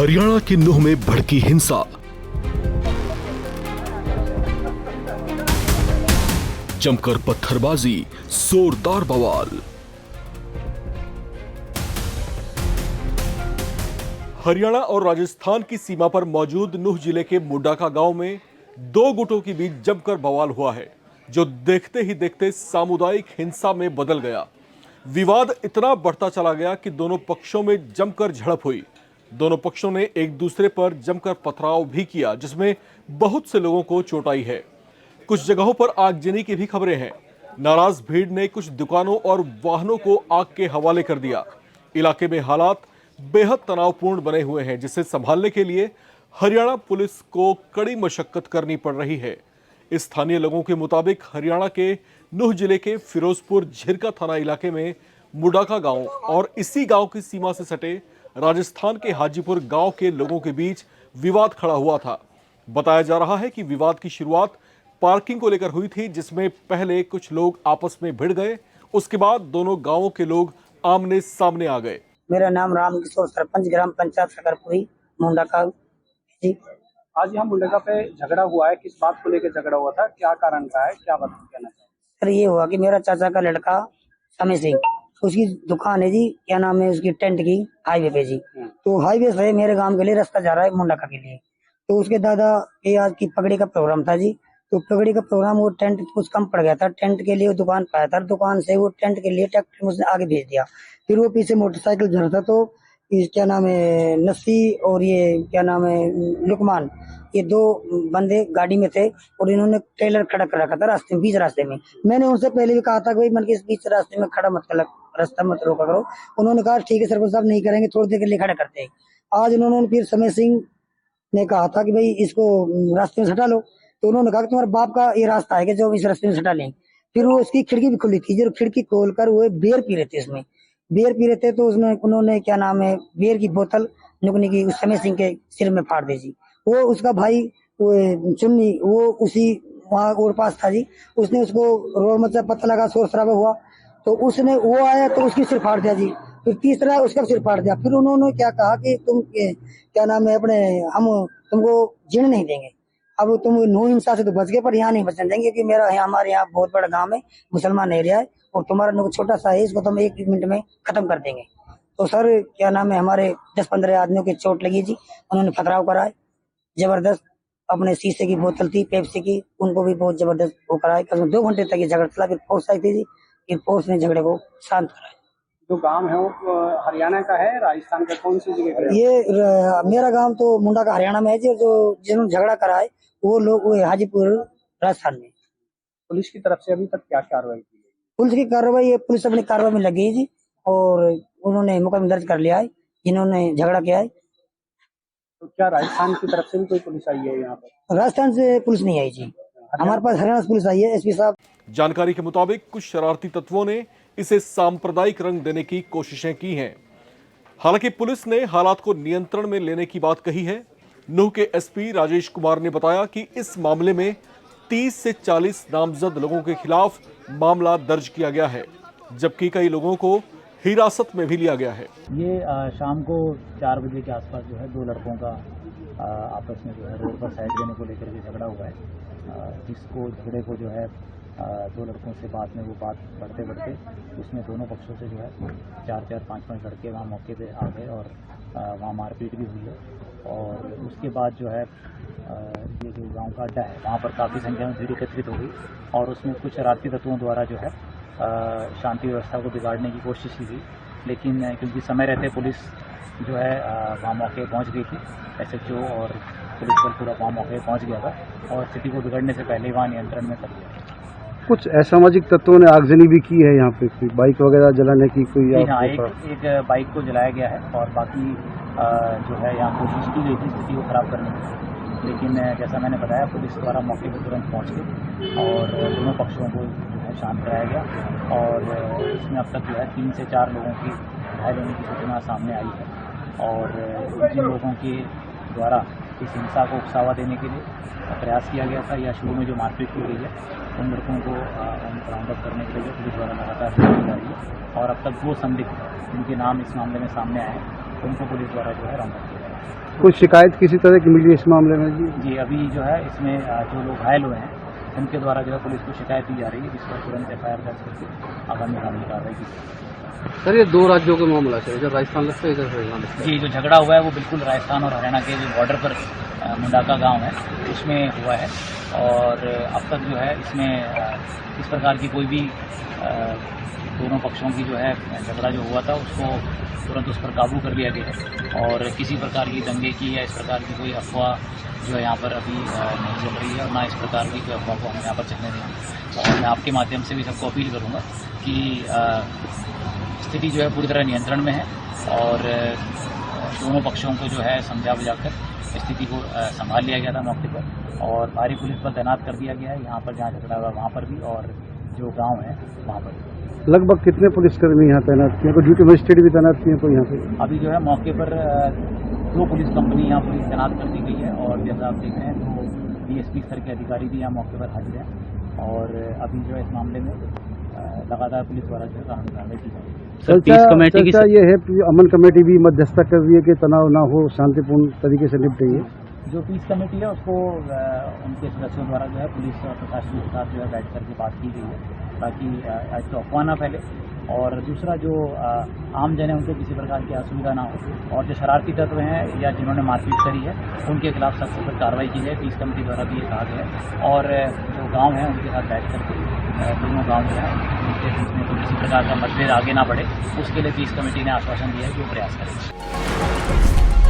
हरियाणा के नूह में भड़की हिंसा। जमकर पत्थरबाजी, जोरदार बवाल। हरियाणा और राजस्थान की सीमा पर मौजूद नूह जिले के मुंडाका गांव में दो गुटों के बीच जमकर बवाल हुआ है, जो देखते ही देखते सामुदायिक हिंसा में बदल गया। विवाद इतना बढ़ता चला गया कि दोनों पक्षों में जमकर झड़प हुई। दोनों पक्षों ने एक दूसरे पर जमकर पथराव भी किया, जिसमें बहुत से लोगों को चोट आई है। कुछ जगहों पर आगजनी की भी खबरें हैं। नाराज भीड़ ने कुछ दुकानों और वाहनों को आग के हवाले कर दिया। इलाके में हालात बेहद तनावपूर्ण बने हुए हैं, जिसे संभालने के लिए हरियाणा पुलिस को कड़ी मशक्कत करनी पड़ रही है। स्थानीय लोगों के मुताबिक हरियाणा के नूह जिले के फिरोजपुर झिरका थाना इलाके में मुंडाका गांव और इसी गांव की सीमा से सटे राजस्थान के हाजीपुर गांव के लोगों के बीच विवाद खड़ा हुआ था। बताया जा रहा है कि विवाद की शुरुआत पार्किंग को लेकर हुई थी, जिसमें पहले कुछ लोग आपस में भिड़ गए। उसके बाद दोनों गांवों के लोग आमने सामने आ गए। मेरा नाम राम किशोर, सरपंच ग्राम पंचायत सकरपुरी मुंडाका जी। आज यहाँ मुंडाका पे झगड़ा हुआ है, किस बात को लेकर झगड़ा हुआ था, क्या कारण रहा है, क्या बात कहना चाहिए? सर ये हुआ कि मेरा चाचा का लड़का समय सिंह, उसकी दुकान है जी, क्या नाम है उसकी, टेंट की, हाईवे पे जी। तो हाईवे से मेरे गांव के लिए रास्ता जा रहा है मुंडाका के लिए। तो उसके दादा के आज की पगड़ी का प्रोग्राम था जी। तो पगड़ी का प्रोग्राम, वो टेंट कुछ कम पड़ गया था, टेंट के लिए वो दुकान पाया था। दुकान से वो टेंट के लिए ट्रैक्टर उसने आगे भेज दिया। फिर वो पीछे मोटरसाइकिल चल रहा था, तो क्या नाम है नसी और ये क्या नाम है लुकमान, ये दो बंदे गाड़ी में थे और इन्होंने ट्रेलर खड़ा कर रखा था रास्ते में, बीच रास्ते में। मैंने उनसे पहले भी कहा था कि भाई मन के इस बीच रास्ते में खड़ा मत कर, रास्ता मत रोका करो। उन्होंने कहा ठीक है सरपंच साहब, नहीं करेंगे, थोड़ी देर के लिए खड़ा करते हैं। आज उन्होंने फिर समय सिंह ने कहा था कि भाई इसको रास्ते में सटा लो। तो उन्होंने कहा कि तुम्हारे बाप का ये रास्ता है कि जो इस रास्ते में सटा लें। फिर वो उसकी खिड़की भी खुली थी, जो खिड़की खोलकर वो बियर पी रहे थे, इसमें बियर पी रहे थे। तो उसमें उन्होंने क्या नाम है बियर की बोतल नुकनी की उस समय सिंह के सिर में फाड़ दी जी। वो उसका भाई वो चुन्नी, वो उसी वहाँ और पास था जी। उसने उसको रोड में पता लगा, शोर शराबा हुआ, तो उसने वो आया तो उसकी सिर फाड़ दिया जी। फिर तीसरा उसका सिर फाड़ दिया। फिर उन्होंने क्या कहा कि तुम क्या नाम है अपने, हम तुमको जीने नहीं देंगे। अब तुम नूह हिंसा से तो बच गए, पर यहाँ नहीं बचने देंगे, क्योंकि मेरा हमारे यहाँ बहुत बड़ा गांव है, मुसलमान एरिया है, और तुम्हारा नूह छोटा सा है, इसको तो हम 1 मिनट में खत्म कर देंगे। तो सर क्या नाम है हमारे 10-15 आदमियों की चोट लगी जी। उन्होंने पथराव करा है जबरदस्त। अपने शीशे की बोतल थी पेप्सी की, उनको भी बहुत जबरदस्त वो कराया। करीब 2 घंटे तक ये झगड़ा चला। फिर फोर्स आई थी जी, फिर फोर्स ने झगड़े को शांत कराया। जो गांव है वो हरियाणा का है, राजस्थान का, कौन सी जगह का? ये मेरा गांव तो मुंडाका हरियाणा में है जी। जो जिन्होंने झगड़ा करा है वो लोग वो हाजीपुर राजस्थान में। पुलिस की तरफ से अभी तक क्या कार्रवाई की गई? पुलिस की कार्रवाई, पुलिस अपनी कार्रवाई में लगी है जी, और उन्होंने मुकदमा दर्ज कर लिया है जिन्होंने झगड़ा किया है। तो क्या राजस्थान की तरफ से भी कोई पुलिस आई है यहाँ पर? राजस्थान से पुलिस नहीं आई जी, हमारे पास हरियाणा से पुलिस आई है, एसपी साहब। जानकारी के मुताबिक कुछ शरारती तत्वों ने इसे सांप्रदायिक रंग देने की कोशिशें की हैं। हालांकि पुलिस ने हालात को नियंत्रण में लेने की बात कही है। नूह के एसपी राजेश कुमार ने बताया कि इस मामले में 30 से 40 नामजद लोगों के खिलाफ मामला दर्ज किया गया है, जबकि कई लोगों को हिरासत में भी लिया गया है। ये शाम को 4 बजे के आसपास जो है दो लड़कों का आपस में जो है रोड पर साइड देने को लेकर के झगड़ा हुआ है। जिसको झगड़े को जो है 2 लड़कों से बाद में वो बात बढ़ते बढ़ते उसमें दोनों पक्षों से जो है 4-4, 5-5 लड़के वहाँ मौके पे आ गए और वहाँ मारपीट भी हुई है। और उसके बाद जो है ये जो गांव का अड्डा है वहाँ पर काफ़ी संख्या में भीड़ एकत्रित हो गई और उसमें कुछ शरारती तत्वों द्वारा जो है शांति व्यवस्था को बिगाड़ने की कोशिश की गई। लेकिन क्योंकि समय रहते पुलिस जो है वहाँ मौके पहुँच गई थी, SHO और पुलिस बल पूरा वहाँ मौके पहुँच गया था और स्थिति को बिगड़ने से पहले वहाँ नियंत्रण में कर लिया। कुछ असामाजिक तत्वों ने आगजनी भी की है यहाँ पे, कोई बाइक वगैरह जलाने की कोई? हाँ, एक बाइक को जलाया गया है और बाकी जो है यहाँ कोशिश की गई थी स्थिति को खराब करने की। लेकिन जैसा मैंने बताया पुलिस द्वारा मौके पर तुरंत पहुँच गई और दोनों पक्षों को जो है शांत कराया गया। और इसमें अब तक जो है 3 से 4 लोगों की घायल होने की सूचना सामने आई है। और जिन लोगों के द्वारा इस हिंसा को उकसावा देने के लिए प्रयास किया गया था या शुरू में जो मारपीट की गई है, उन लड़कों को राउंड अप करने के लिए पुलिस द्वारा लगातार की जा रही है। और अब तक 2 संदिग्ध जिनके नाम इस मामले में सामने आए हैं उनको पुलिस द्वारा जो है राउंड अप किया है। कोई शिकायत किसी तरह की मिली इस मामले में जी? जी अभी जो है इसमें जो लोग घायल हुए हैं उनके द्वारा जो है पुलिस को शिकायत दी जा रही है, जिस पर तुरंत FIR दर्ज करके आगामी कानूनी कार्रवाई की जाएगी। सर ये 2 राज्यों का मामला है, इधर राजस्थान लगता है, इधर हरियाणा लगता है। जी जो झगड़ा हुआ है वो बिल्कुल राजस्थान और हरियाणा के जो बॉर्डर पर मुंडाका गांव है उसमें हुआ है और अब तक जो है इसमें इस प्रकार की कोई भी दोनों पक्षों की जो है झगड़ा जो हुआ था उसको तुरंत उस पर काबू कर लिया गया है और किसी प्रकार की दंगे की या इस प्रकार की कोई अफवाह जो है यहाँ पर अभी नहीं चल रही है और ना इस प्रकार की कोई अफवाह को हम यहाँ पर चलने देंगे। और मैं आपके माध्यम से भी सबको अपील करूँगा कि स्थिति जो है पूरी तरह नियंत्रण में है और दोनों पक्षों को जो है समझा बुझाकर स्थिति को संभाल लिया गया था मौके पर और भारी पुलिस बल तैनात कर दिया गया है यहाँ पर जहाँ झगड़ा हुआ वहाँ पर भी और जो गांव है वहाँ पर भी। लगभग कितने पुलिसकर्मी यहाँ तैनात किए? कोई ड्यूटी मजिस्ट्रेट भी तैनात किए कोई यहाँ पे? अभी जो है मौके पर 2 पुलिस कंपनी यहाँ पुलिस तैनात कर दी गई है और जैसा आप देख रहे हैं तो DSP स्तर के अधिकारी भी यहाँ मौके पर हाजिर हैं और अभी जो है इस मामले में लगातार पुलिस द्वारा जो है कानूनी कार्रवाई की जाएगी। चर्चा ये है कि अमन कमेटी भी मध्यस्थता कर रही है कि तनाव ना हो, शांतिपूर्ण तरीके से निपटे। जो पीस कमेटी है उसको उनके सदस्यों द्वारा जो है पुलिस और प्रशासन के साथ जो है बैठ करके बात की गई है ताकि आज तो अफवाह ना फैले और दूसरा जो आम जन है उनको किसी प्रकार की असुविधा ना हो और जो शरारती तत्व हैं या जिन्होंने मारपीट करी है उनके खिलाफ सख्त से कार्रवाई की जाए। पीस कमेटी द्वारा भी ये कहा गया है और जो गाँव हैं उनके साथ बैठ करके दोनों गाँव जो है उनके बीच में कोई किसी प्रकार का मतभेद आगे ना बढ़े उसके लिए पीस कमेटी ने आश्वासन दिया है कि वो प्रयास करेगी।